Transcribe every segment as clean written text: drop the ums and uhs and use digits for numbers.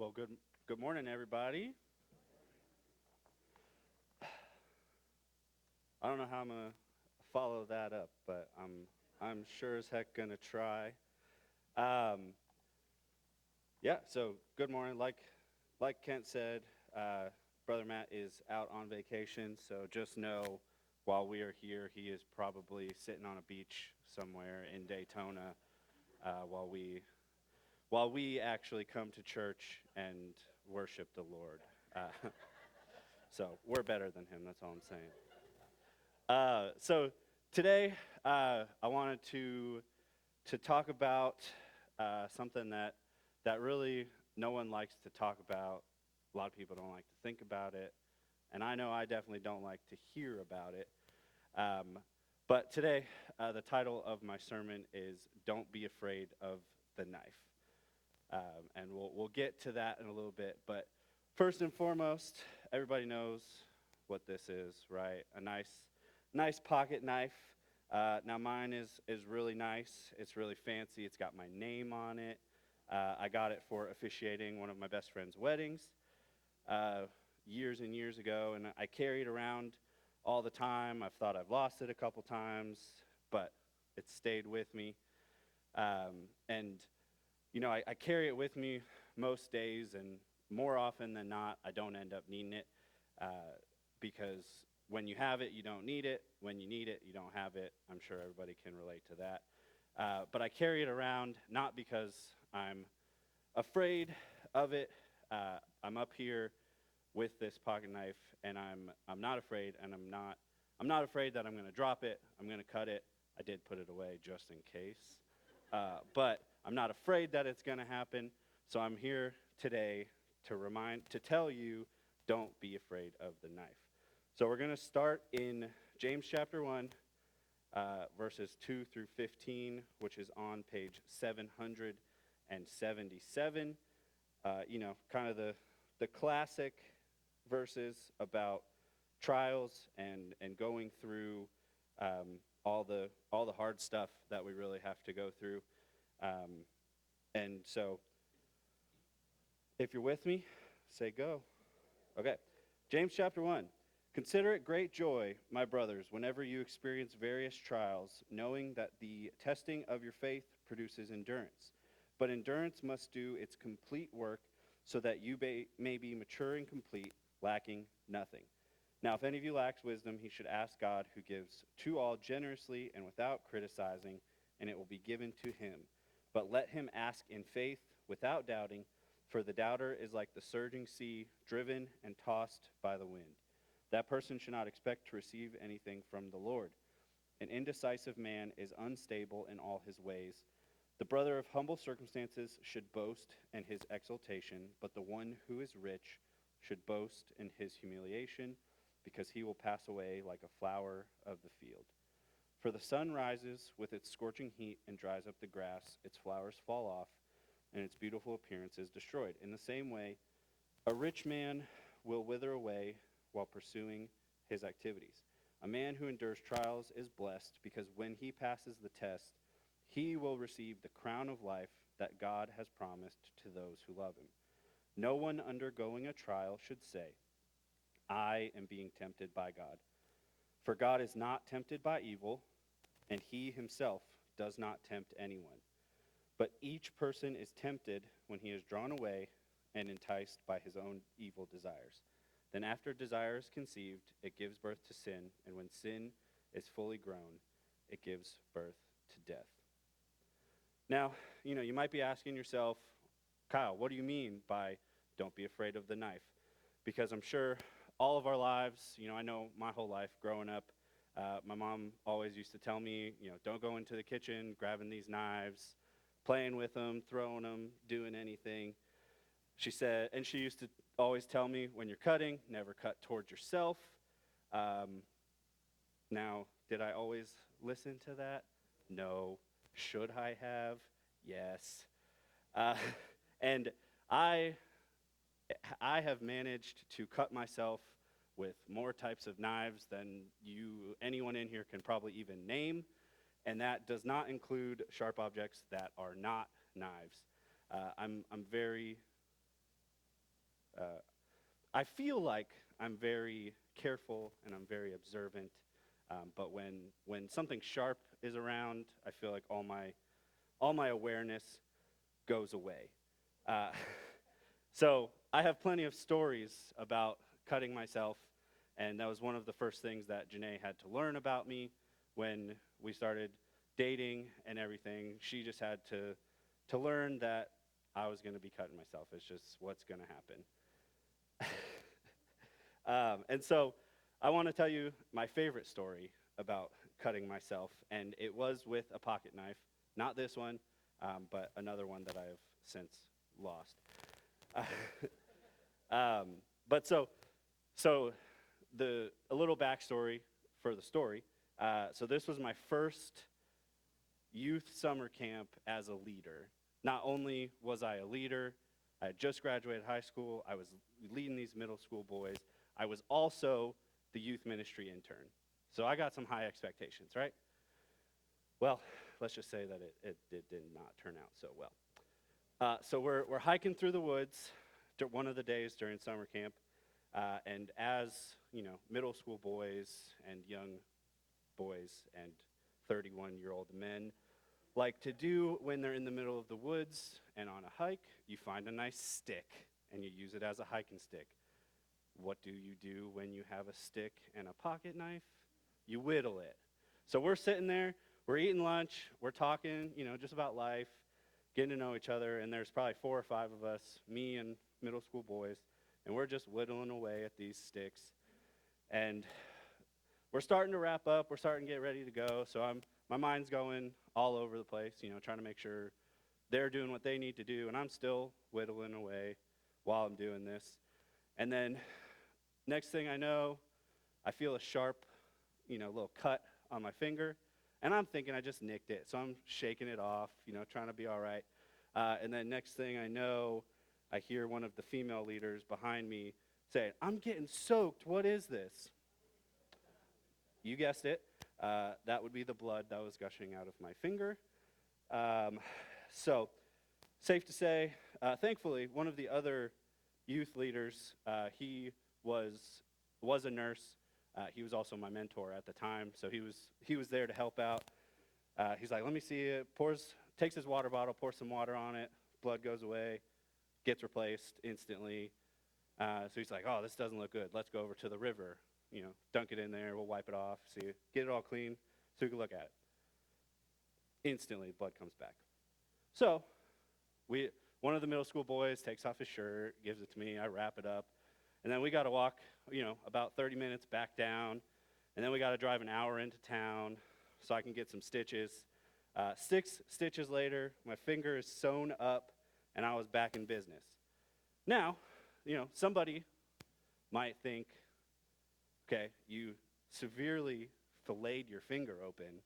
Well, good morning, everybody. I don't know how I'm gonna follow that up, but I'm sure as heck gonna try. Um, yeah. So good morning. Like Kent said, Brother Matt is out on vacation. So just know, while we are here, he is probably sitting on a beach somewhere in Daytona, while we actually come to church and worship the Lord. Uh, so we're better than him. That's all I'm saying. So today, I wanted to talk about something that really no one likes to talk about. A lot of people don't like to think about it, and I know I definitely don't like to hear about it. But today, the title of my sermon is "Don't Be Afraid of the Knife," and we'll get to that in a little bit. But first and foremost, everybody knows what this is, right? A nice pocket knife. Now mine is really nice. It's really fancy. It's got my name on it. I got it for officiating one of my best friend's weddings uh, years and years ago, and I carry it around all the time. I've thought I've lost it a couple times, but it's stayed with me. And I carry it with me most days, and more often than not, I don't end up needing it uh, because when you have it, you don't need it. When you need it, you don't have it. I'm sure everybody can relate to that. But I carry it around not because I'm afraid of it. I'm up here with this pocket knife, and I'm not afraid, and I'm not afraid that I'm going to drop it. I'm going to cut it. I did put it away just in case. But I'm not afraid that it's going to happen. So I'm here today to tell you, don't be afraid of the knife. So we're going to start in James chapter 1, verses 2 through 15, which is on page 777. Kind of the classic verses about trials and going through all the hard stuff that we really have to go through. And so, if you're with me, say go. Okay. James chapter 1. Consider it great joy, my brothers, whenever you experience various trials, knowing that the testing of your faith produces endurance. But endurance must do its complete work so that you may be mature and complete, lacking nothing. Now, if any of you lacks wisdom, he should ask God, who gives to all generously and without criticizing, and it will be given to him. But let him ask in faith, without doubting, for the doubter is like the surging sea, driven and tossed by the wind. That person should not expect to receive anything from the Lord. An indecisive man is unstable in all his ways. The brother of humble circumstances should boast in his exaltation, but the one who is rich should boast in his humiliation, because he will pass away like a flower of the field. For the sun rises with its scorching heat and dries up the grass, its flowers fall off, and its beautiful appearance is destroyed. In the same way, a rich man will wither away while pursuing his activities. A man who endures trials is blessed, because when he passes the test, he will receive the crown of life that God has promised to those who love him. No one undergoing a trial should say, I am being tempted by God. For God is not tempted by evil, and he himself does not tempt anyone. But each person is tempted when he is drawn away and enticed by his own evil desires. Then after desire is conceived, it gives birth to sin, and when sin is fully grown, it gives birth to death. Now, you might be asking yourself, Kyle, what do you mean by don't be afraid of the knife? Because I'm sure all of our lives, I know my whole life growing up, my mom always used to tell me, don't go into the kitchen grabbing these knives, playing with them, throwing them, doing anything. She said, and she used to always tell me, when you're cutting, never cut towards yourself. Now, did I always listen to that? No. Should I have? Yes. And I have managed to cut myself with more types of knives than anyone in here can probably even name, and that does not include sharp objects that are not knives. I'm very I feel like I'm very careful and I'm very observant, but when something sharp is around, I feel like all my awareness goes away. Uh, so I have plenty of stories about cutting myself, and that was one of the first things that Janae had to learn about me when we started dating and everything. She just had to learn that I was going to be cutting myself. It's just what's going to happen. And so I want to tell you my favorite story about cutting myself, and it was with a pocket knife. Not this one, but another one that I have since lost. Um, but so a little backstory for the story. So this was my first youth summer camp as a leader. Not only was I a leader, I had just graduated high school, I was leading these middle school boys, I was also the youth ministry intern. So I got some high expectations, right? Well, let's just say that it did not turn out so well. So we're hiking through the woods one of the days during summer camp, and as middle school boys and young boys and 31-year-old men like to do when they're in the middle of the woods and on a hike, you find a nice stick and you use it as a hiking stick. What do you do when you have a stick and a pocket knife? You whittle it. So we're sitting there, we're eating lunch, we're talking, just about life, getting to know each other, and there's probably 4 or 5 of us, me and middle school boys, and we're just whittling away at these sticks. And we're starting to wrap up, we're starting to get ready to go, so my mind's going all over the place, trying to make sure they're doing what they need to do, and I'm still whittling away while I'm doing this. And then next thing I know, I feel a sharp, little cut on my finger, and I'm thinking I just nicked it, so I'm shaking it off, trying to be all right. And then next thing I know, I hear one of the female leaders behind me say, "I'm getting soaked, what is this?" You guessed it. That would be the blood that was gushing out of my finger. So, safe to say, thankfully, one of the other youth leaders, he was a nurse. He was also my mentor at the time, so he was there to help out. He's like, "Let me see it." Takes his water bottle, pours some water on it. Blood goes away, gets replaced instantly. So he's like, "Oh, this doesn't look good. Let's go over to the river. Dunk it in there. We'll wipe it off. Get it all clean, so we can look at it." Instantly, blood comes back. So one of the middle school boys takes off his shirt, gives it to me. I wrap it up, and then we got to walk, about 30 minutes back down, and then we got to drive an hour into town so I can get some stitches. 6 stitches later, my finger is sewn up, and I was back in business. Now, somebody might think, okay, you severely filleted your finger open.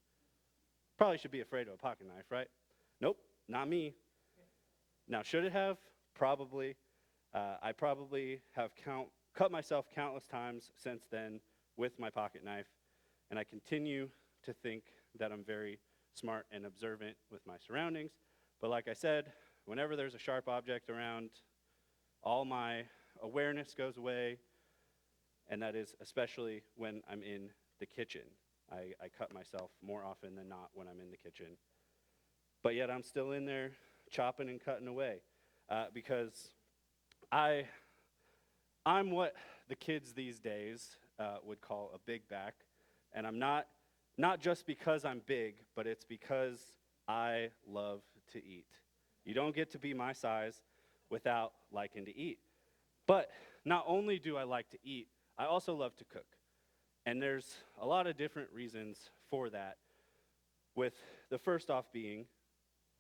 Probably should be afraid of a pocket knife, right? Nope, not me. Now, should it have? Probably. I probably have cut myself countless times since then with my pocket knife, and I continue to think that I'm very smart and observant with my surroundings. But like I said, whenever there's a sharp object around, all my awareness goes away, and that is especially when I'm in the kitchen. I cut myself more often than not when I'm in the kitchen. But yet I'm still in there chopping and cutting away because I'm what the kids these days would call a big back, and I'm not just because I'm big, but it's because I love to eat. You don't get to be my size without liking to eat. But not only do I like to eat, I also love to cook. And there's a lot of different reasons for that, with the first off being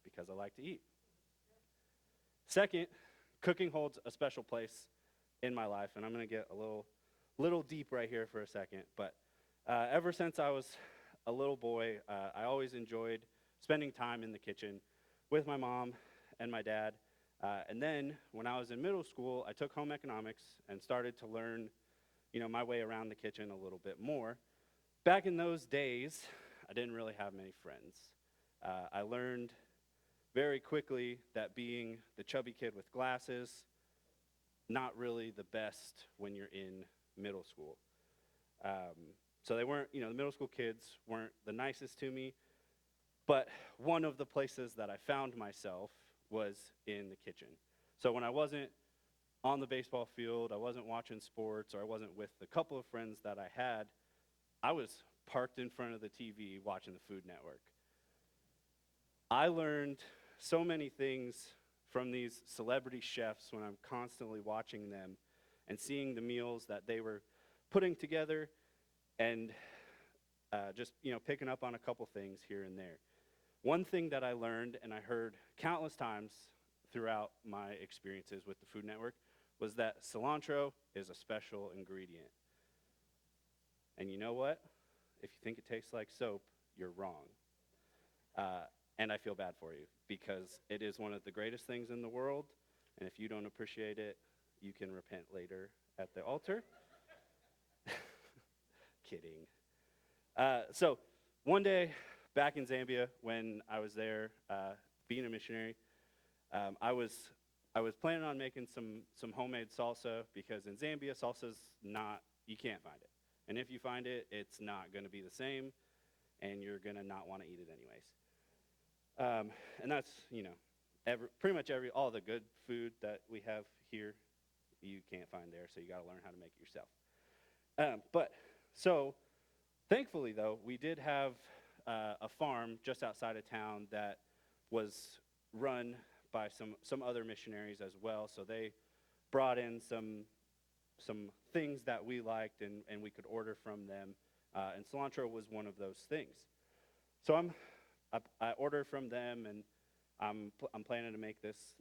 because I like to eat. Second, cooking holds a special place in my life, and I'm going to get a little deep right here for a second. But ever since I was a little boy, I always enjoyed spending time in the kitchen with my mom and my dad. And then when I was in middle school, I took home economics and started to learn, my way around the kitchen a little bit more. Back in those days, I didn't really have many friends. I learned very quickly that being the chubby kid with glasses not really the best when you're in middle school. So they weren't, the middle school kids weren't the nicest to me, but one of the places that I found myself was in the kitchen. So when I wasn't on the baseball field, I wasn't watching sports, or I wasn't with the couple of friends that I had, I was parked in front of the TV watching the Food Network. I learned so many things from these celebrity chefs when I'm constantly watching them and seeing the meals that they were putting together, and just picking up on a couple things here and there. One thing that I learned and I heard countless times throughout my experiences with the Food Network was that cilantro is a special ingredient. And you know what? If you think it tastes like soap, you're wrong. And I feel bad for you, because it is one of the greatest things in the world, and if you don't appreciate it, you can repent later at the altar. Kidding. So one day back in Zambia, when I was there being a missionary, I was planning on making some homemade salsa, because in Zambia, salsa's not, you can't find it. And if you find it, it's not going to be the same, and you're going to not want to eat it anyways. And that's, pretty much all the good food that we have here, you can't find there, so you got to learn how to make it yourself. So thankfully, though, we did have a farm just outside of town that was run by some other missionaries as well. So they brought in some things that we liked, and we could order from them. And cilantro was one of those things. So I ordered from them, and I'm planning to make this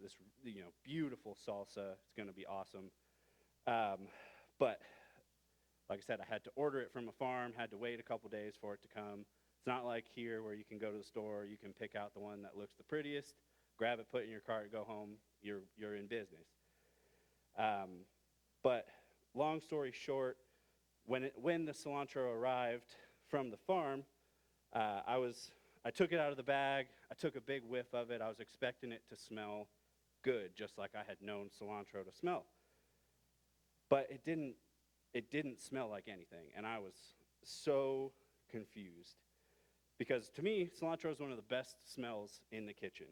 beautiful salsa. It's going to be awesome. But like I said, I had to order it from a farm, had to wait a couple days for it to come. It's not like here where you can go to the store, you can pick out the one that looks the prettiest, grab it, put it in your cart, go home, you're in business. But long story short, when the cilantro arrived from the farm, I took it out of the bag, I took a big whiff of it, I was expecting it to smell good, just like I had known cilantro to smell. But it didn't smell like anything, and I was so confused. Because to me, cilantro is one of the best smells in the kitchen,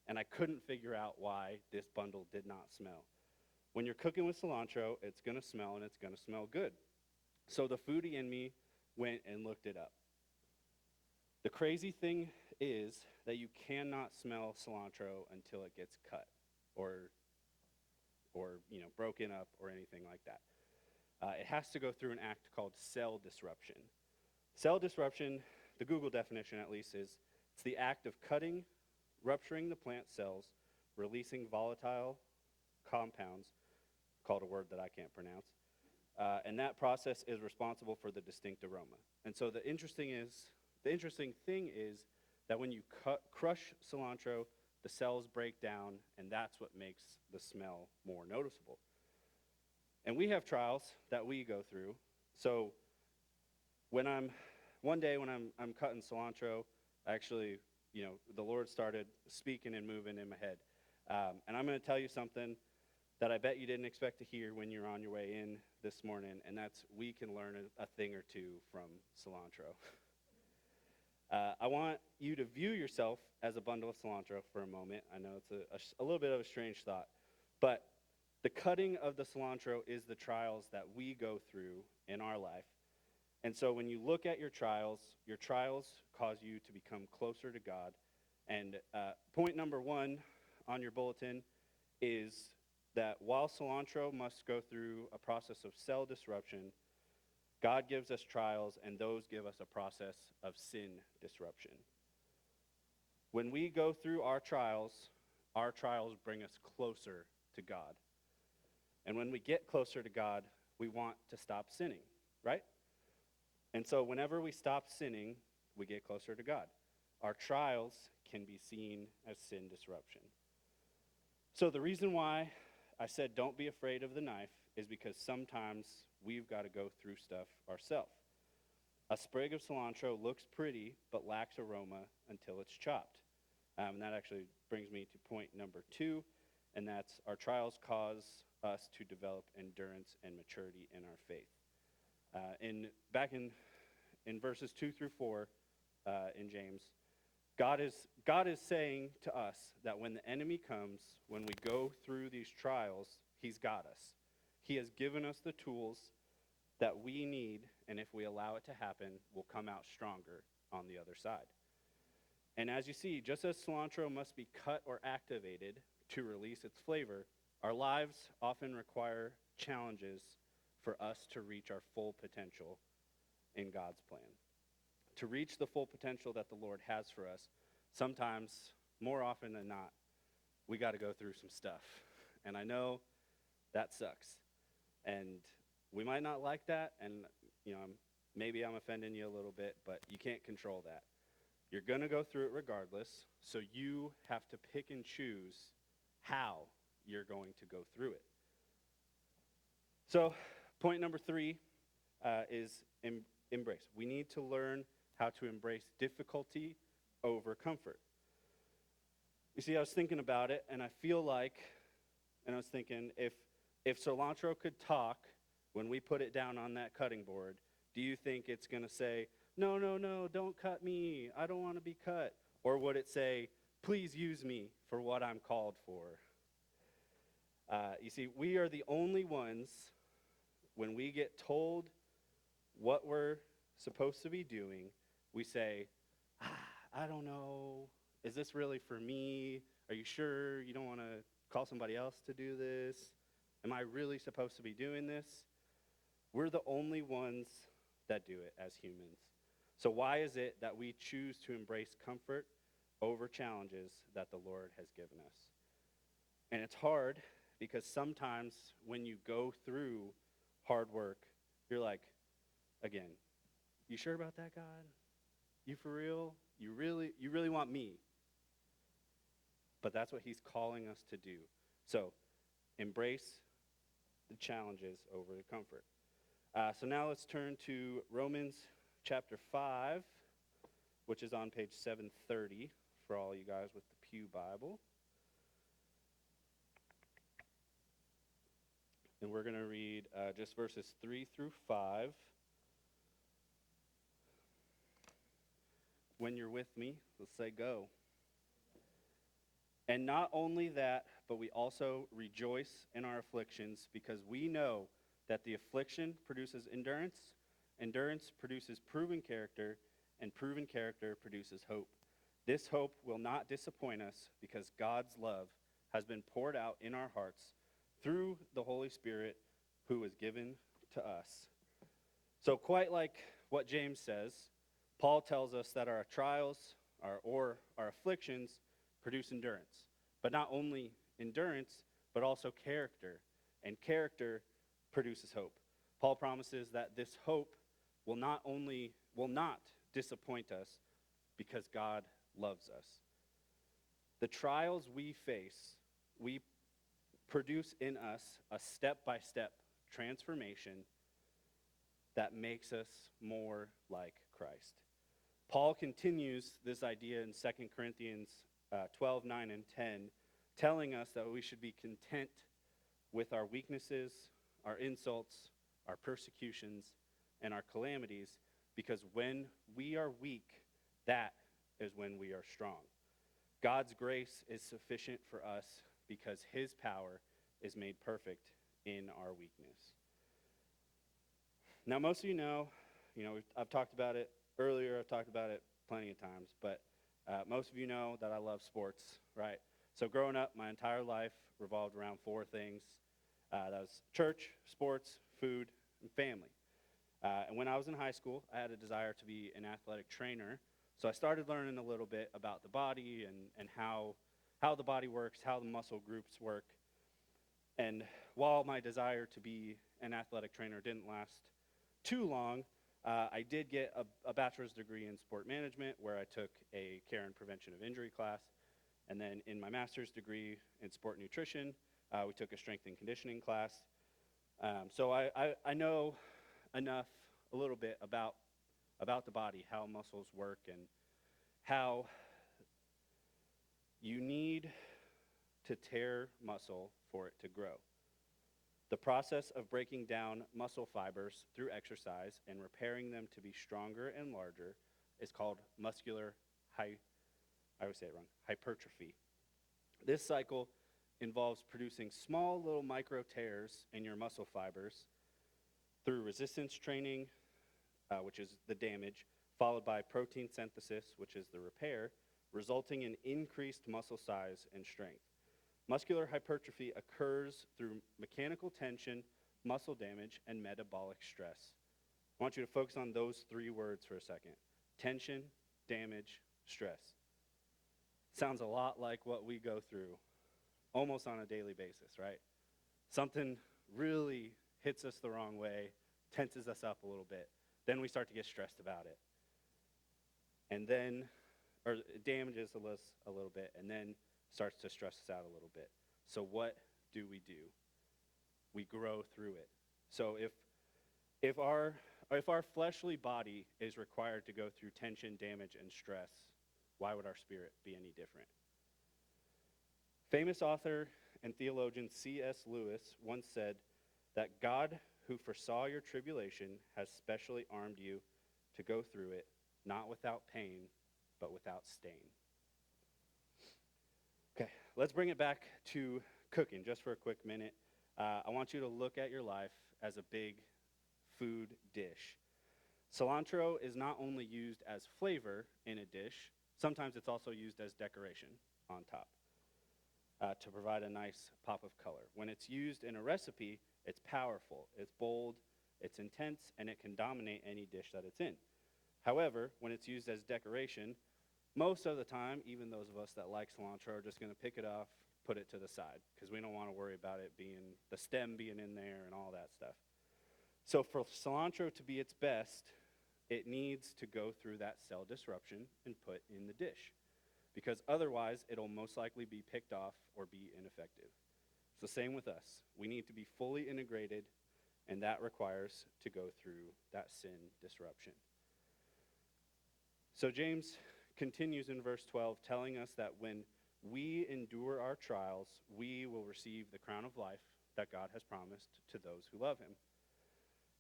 and I couldn't figure out why this bundle did not smell. When you're cooking with cilantro, it's going to smell, and it's going to smell good. So the foodie in me went and looked it up. The crazy thing is that you cannot smell cilantro until it gets cut or broken up or anything like that. It has to go through an act called cell disruption. Cell disruption, the Google definition at least, is it's the act of cutting, rupturing the plant cells, releasing volatile compounds, called a word that I can't pronounce, and that process is responsible for the distinct aroma. And so the interesting thing is that when you crush cilantro, the cells break down, and that's what makes the smell more noticeable. And we have trials that we go through. So one day when I'm cutting cilantro, actually, the Lord started speaking and moving in my head. And I'm going to tell you something that I bet you didn't expect to hear when you're on your way in this morning, and that's we can learn a thing or two from cilantro. I want you to view yourself as a bundle of cilantro for a moment. I know it's a little bit of a strange thought, but the cutting of the cilantro is the trials that we go through in our life. And so when you look at your trials cause you to become closer to God. And point number 1 on your bulletin is that while cilantro must go through a process of cell disruption, God gives us trials, and those give us a process of sin disruption. When we go through our trials bring us closer to God. And when we get closer to God, we want to stop sinning, right? And so whenever we stop sinning, we get closer to God. Our trials can be seen as sin disruption. So the reason why I said don't be afraid of the knife is because sometimes we've got to go through stuff ourselves. A sprig of cilantro looks pretty but lacks aroma until it's chopped. And that actually brings me to point number 2, and that's our trials cause us to develop endurance and maturity in our faith. In verses 2 through 4 in James, God is saying to us that when the enemy comes, when we go through these trials, he's got us. He has given us the tools that we need, and if we allow it to happen, we'll come out stronger on the other side. And as you see, just as cilantro must be cut or activated to release its flavor, our lives often require challenges for us to reach our full potential in God's plan. To reach the full potential that the Lord has for us, sometimes, more often than not, we got to go through some stuff. And I know that sucks. And we might not like that, and maybe I'm offending you a little bit, but you can't control that. You're going to go through it regardless, so you have to pick and choose how you're going to go through it. So, point number 3 is embrace. We need to learn how to embrace difficulty over comfort. You see, I was thinking about it, and I was thinking, if cilantro could talk when we put it down on that cutting board, do you think it's going to say, no, don't cut me, I don't want to be cut? Or would it say, please use me for what I'm called for? You see, we are the only ones, when we get told what we're supposed to be doing, we say, I don't know, is this really for me? Are you sure you don't want to call somebody else to do this? Am I really supposed to be doing this? We're the only ones that do it as humans. So why is it that we choose to embrace comfort over challenges that the Lord has given us? And it's hard because sometimes when you go through hard work, you're like, again, you sure about that, God? You for real? You really want me? But that's what he's calling us to do. So embrace the challenges over the comfort. So now let's turn to Romans chapter 5, which is on page 730 for all you guys with the Pew Bible. And we're going to read just verses 3 through 5. When you're with me, let's say go. And not only that, but we also rejoice in our afflictions, because we know that the affliction produces endurance, endurance produces proven character, and proven character produces hope. This hope will not disappoint us, because God's love has been poured out in our hearts through the Holy Spirit who was given to us. So quite like what James says, Paul tells us that our trials or our afflictions produce endurance. But not only endurance, but also character. And character produces hope. Paul promises that this hope will not disappoint us because God loves us. The trials we face, we produce in us a step-by-step transformation that makes us more like Christ. Paul continues this idea in 2 Corinthians 12, 9, and 10, telling us that we should be content with our weaknesses, our insults, our persecutions, and our calamities, because when we are weak, that is when we are strong. God's grace is sufficient for us because his power is made perfect in our weakness. Now, most of you know, I've talked about it earlier, I've talked about it plenty of times, but most of you know that I love sports, right? So growing up, my entire life revolved around 4 things. That was church, sports, food, and family. And when I was in high school, I had a desire to be an athletic trainer. So I started learning a little bit about the body and how the body works, how the muscle groups work. And while my desire to be an athletic trainer didn't last too long, I did get a bachelor's degree in sport management, where I took a care and prevention of injury class. And then in my master's degree in sport nutrition, we took a strength and conditioning class. So I know enough, a little bit about the body, how muscles work, and how you need to tear muscle for it to grow. The process of breaking down muscle fibers through exercise and repairing them to be stronger and larger is called muscular I always say it wrong, hypertrophy. This cycle involves producing small little micro tears in your muscle fibers through resistance training, which is the damage, followed by protein synthesis, which is the repair, resulting in increased muscle size and strength. Muscular hypertrophy occurs through mechanical tension, muscle damage, and metabolic stress. I want you to focus on those three words for a second. Tension, damage, stress. Sounds a lot like what we go through almost on a daily basis, right? Something really hits us the wrong way, tenses us up a little bit. Then we start to get stressed about it. And then, or it damages us a little bit, and then starts to stress us out a little bit. So what do? We grow through it. So if our fleshly body is required to go through tension, damage, and stress, why would our spirit be any different? Famous author and theologian C.S. Lewis once said that God, who foresaw your tribulation, has specially armed you to go through it, not without pain, but without stain. Okay, let's bring it back to cooking just for a quick minute. I want you to look at your life as a big food dish. Cilantro is not only used as flavor in a dish, sometimes it's also used as decoration on top to provide a nice pop of color. When it's used in a recipe, it's powerful, it's bold, it's intense, and it can dominate any dish that it's in. However, when it's used as decoration, most of the time, even those of us that like cilantro are just going to pick it off, put it to the side, because we don't want to worry about it being, the stem being in there and all that stuff. So for cilantro to be its best, it needs to go through that cell disruption and put in the dish, because otherwise it'll most likely be picked off or be ineffective. It's the same with us. We need to be fully integrated, and that requires to go through that sin disruption. So James continues in verse 12, telling us that when we endure our trials, we will receive the crown of life that God has promised to those who love him.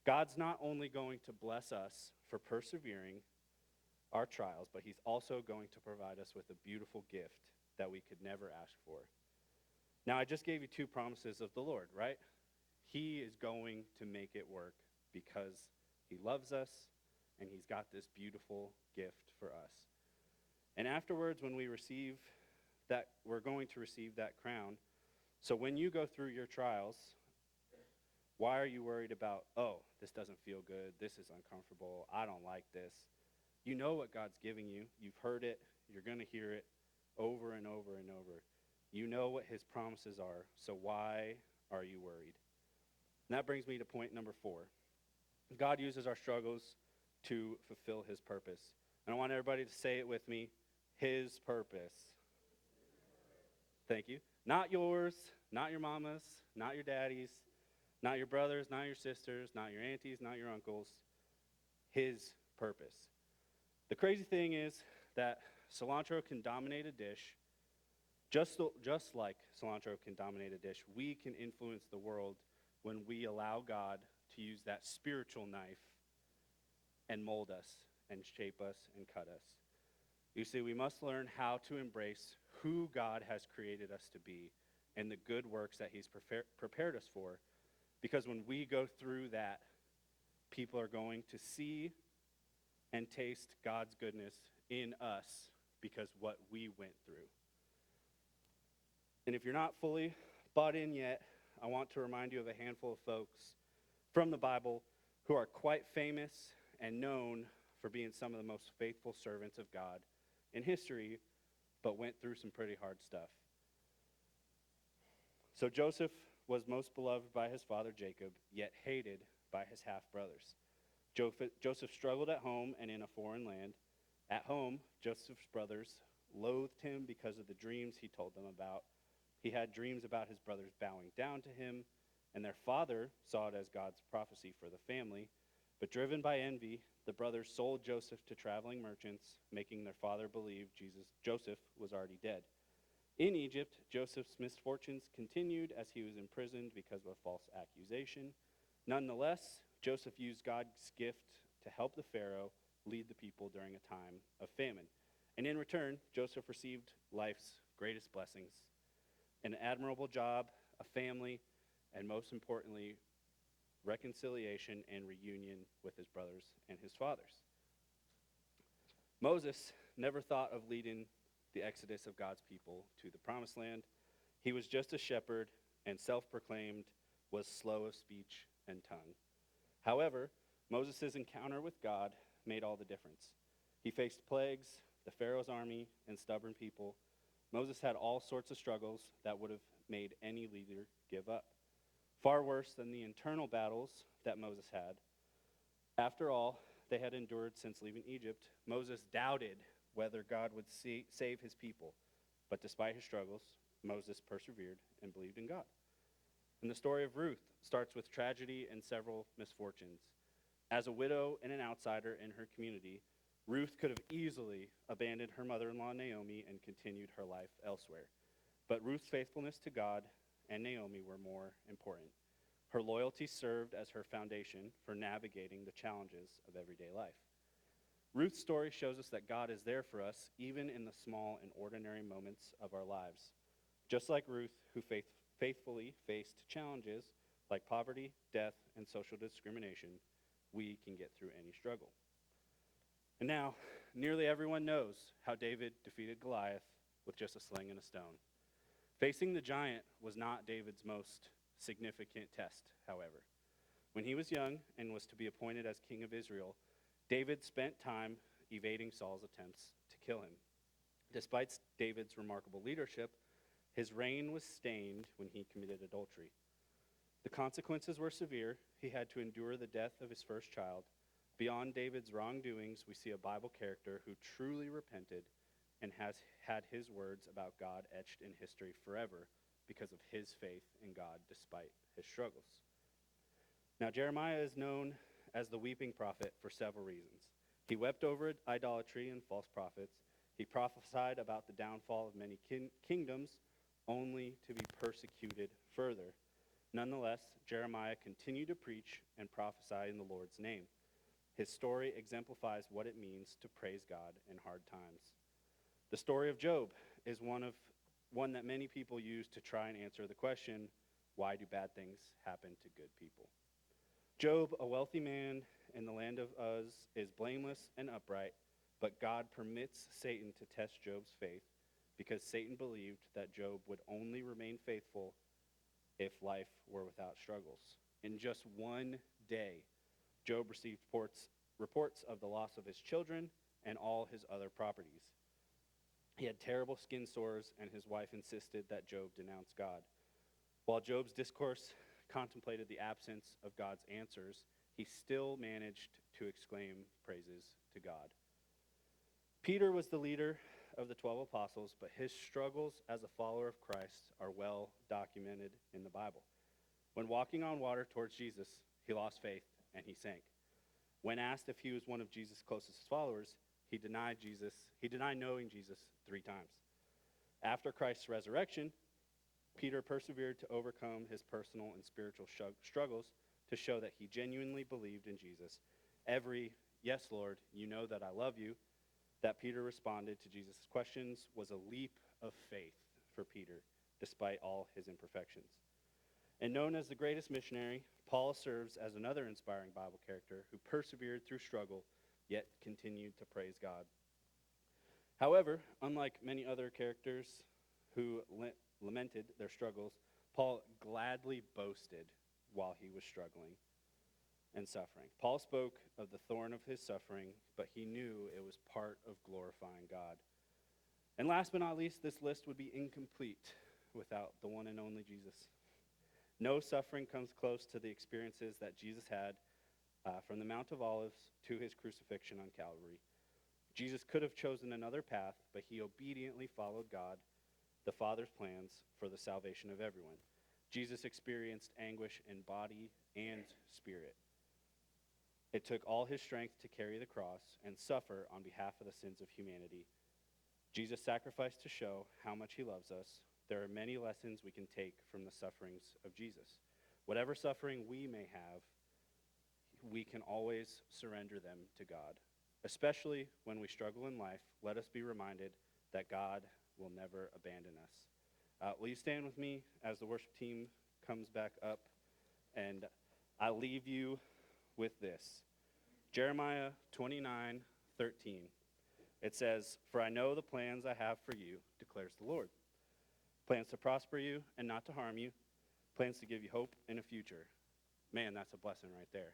God's not only going to bless us for persevering our trials, but he's also going to provide us with a beautiful gift that we could never ask for. Now, I just gave you two promises of the Lord, right? He is going to make it work because he loves us and he's got this beautiful gift for us. And afterwards, when we receive that, we're going to receive that crown. So when you go through your trials, why are you worried about, oh, this doesn't feel good, this is uncomfortable, I don't like this? You know what God's giving you. You've heard it. You're going to hear it over and over and over. You know what his promises are, so why are you worried? And that brings me to point number 4. God uses our struggles to fulfill his purpose. And I want everybody to say it with me, his purpose. Thank you. Not yours, not your mama's, not your daddy's, not your brothers, not your sisters, not your aunties, not your uncles. His purpose. The crazy thing is that cilantro can dominate a dish. Just like cilantro can dominate a dish, we can influence the world when we allow God to use that spiritual knife and mold us and shape us and cut us. You see, we must learn how to embrace who God has created us to be and the good works that he's prepared us for. Because when we go through that, people are going to see and taste God's goodness in us because what we went through. And if you're not fully bought in yet, I want to remind you of a handful of folks from the Bible who are quite famous and known for being some of the most faithful servants of God in history, but went through some pretty hard stuff. So Joseph was most beloved by his father Jacob, yet hated by his half-brothers. Joseph struggled at home and in a foreign land. At home, Joseph's brothers loathed him because of the dreams he told them about. He had dreams about his brothers bowing down to him, and their father saw it as God's prophecy for the family. But driven by envy, the brothers sold Joseph to traveling merchants, making their father believe Joseph was already dead. In Egypt, Joseph's misfortunes continued as he was imprisoned because of a false accusation. Nonetheless, Joseph used God's gift to help the Pharaoh lead the people during a time of famine. And in return, Joseph received life's greatest blessings: an admirable job, a family, and most importantly, reconciliation and reunion with his brothers and his fathers. Moses never thought of leading the exodus of God's people to the promised land. He was just a shepherd and self-proclaimed was slow of speech and tongue. However, Moses' encounter with God made all the difference. He faced plagues, the Pharaoh's army, and stubborn people. Moses had all sorts of struggles that would have made any leader give up. Far worse than the internal battles that Moses had. After all they had endured since leaving Egypt, Moses doubted whether God would save his people. But despite his struggles, Moses persevered and believed in God. And the story of Ruth starts with tragedy and several misfortunes. As a widow and an outsider in her community, Ruth could have easily abandoned her mother-in-law Naomi and continued her life elsewhere. But Ruth's faithfulness to God and Naomi were more important. Her loyalty served as her foundation for navigating the challenges of everyday life. Ruth's story shows us that God is there for us even in the small and ordinary moments of our lives. Just like Ruth, who faithfully faced challenges like poverty, death, and social discrimination, we can get through any struggle. And now, nearly everyone knows how David defeated Goliath with just a sling and a stone. Facing the giant was not David's most significant test, however. When he was young and was to be appointed as king of Israel, David spent time evading Saul's attempts to kill him. Despite David's remarkable leadership, his reign was stained when he committed adultery. The consequences were severe. He had to endure the death of his first child. Beyond David's wrongdoings, we see a Bible character who truly repented and has had his words about God etched in history forever because of his faith in God despite his struggles. Now, Jeremiah is known as the weeping prophet for several reasons. He wept over idolatry and false prophets. He prophesied about the downfall of many kingdoms, only to be persecuted further. Nonetheless, Jeremiah continued to preach and prophesy in the Lord's name. His story exemplifies what it means to praise God in hard times. The story of Job is one that many people use to try and answer the question, why do bad things happen to good people? Job, a wealthy man in the land of Uz, is blameless and upright, but God permits Satan to test Job's faith because Satan believed that Job would only remain faithful if life were without struggles. In just one day, Job received reports of the loss of his children and all his other properties. He had terrible skin sores, and his wife insisted that Job denounce God. While Job's discourse contemplated the absence of God's answers, he still managed to exclaim praises to God. Peter was the leader of the 12 apostles, but his struggles as a follower of Christ are well documented in the Bible. When walking on water towards Jesus, he lost faith and he sank. When asked if he was one of Jesus' closest followers, he denied knowing Jesus 3 times. After Christ's resurrection, Peter persevered to overcome his personal and spiritual struggles to show that he genuinely believed in Jesus. Every, "Yes, Lord, you know that I love you," that Peter responded to Jesus' questions was a leap of faith for Peter, despite all his imperfections. And known as the greatest missionary, Paul serves as another inspiring Bible character who persevered through struggle, yet continued to praise God. However, unlike many other characters who lamented their struggles, Paul gladly boasted while he was struggling and suffering. Paul spoke of the thorn of his suffering, but he knew it was part of glorifying God. And last but not least, this list would be incomplete without the one and only Jesus. No suffering comes close to the experiences that Jesus had from the Mount of Olives to his crucifixion on Calvary. Jesus could have chosen another path, but he obediently followed God, the Father's plans for the salvation of everyone. Jesus experienced anguish in body and spirit. It took all his strength to carry the cross and suffer on behalf of the sins of humanity. Jesus sacrificed to show how much he loves us. There are many lessons we can take from the sufferings of Jesus. Whatever suffering we may have, we can always surrender them to God. Especially when we struggle in life, let us be reminded that God will never abandon us. Will you stand with me as the worship team comes back up? And I leave you with this. Jeremiah 29:13. It says, "For I know the plans I have for you, declares the Lord. Plans to prosper you and not to harm you. Plans to give you hope and a future." Man, that's a blessing right there.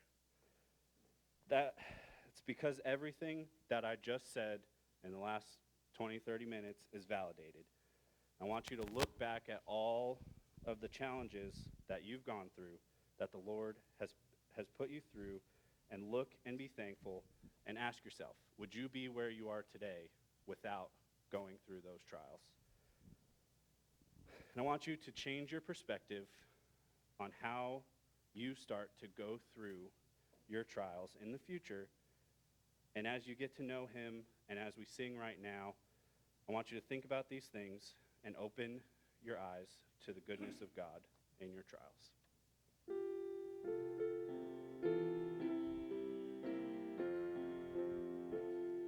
It's because everything that I just said in the last 20, 30 minutes is validated. I want you to look back at all of the challenges that you've gone through, that the Lord has put you through, and look and be thankful and ask yourself, would you be where you are today without going through those trials? And I want you to change your perspective on how you start to go through your trials in the future. And as you get to know him, and as we sing right now, I want you to think about these things and open your eyes to the goodness of God in your trials.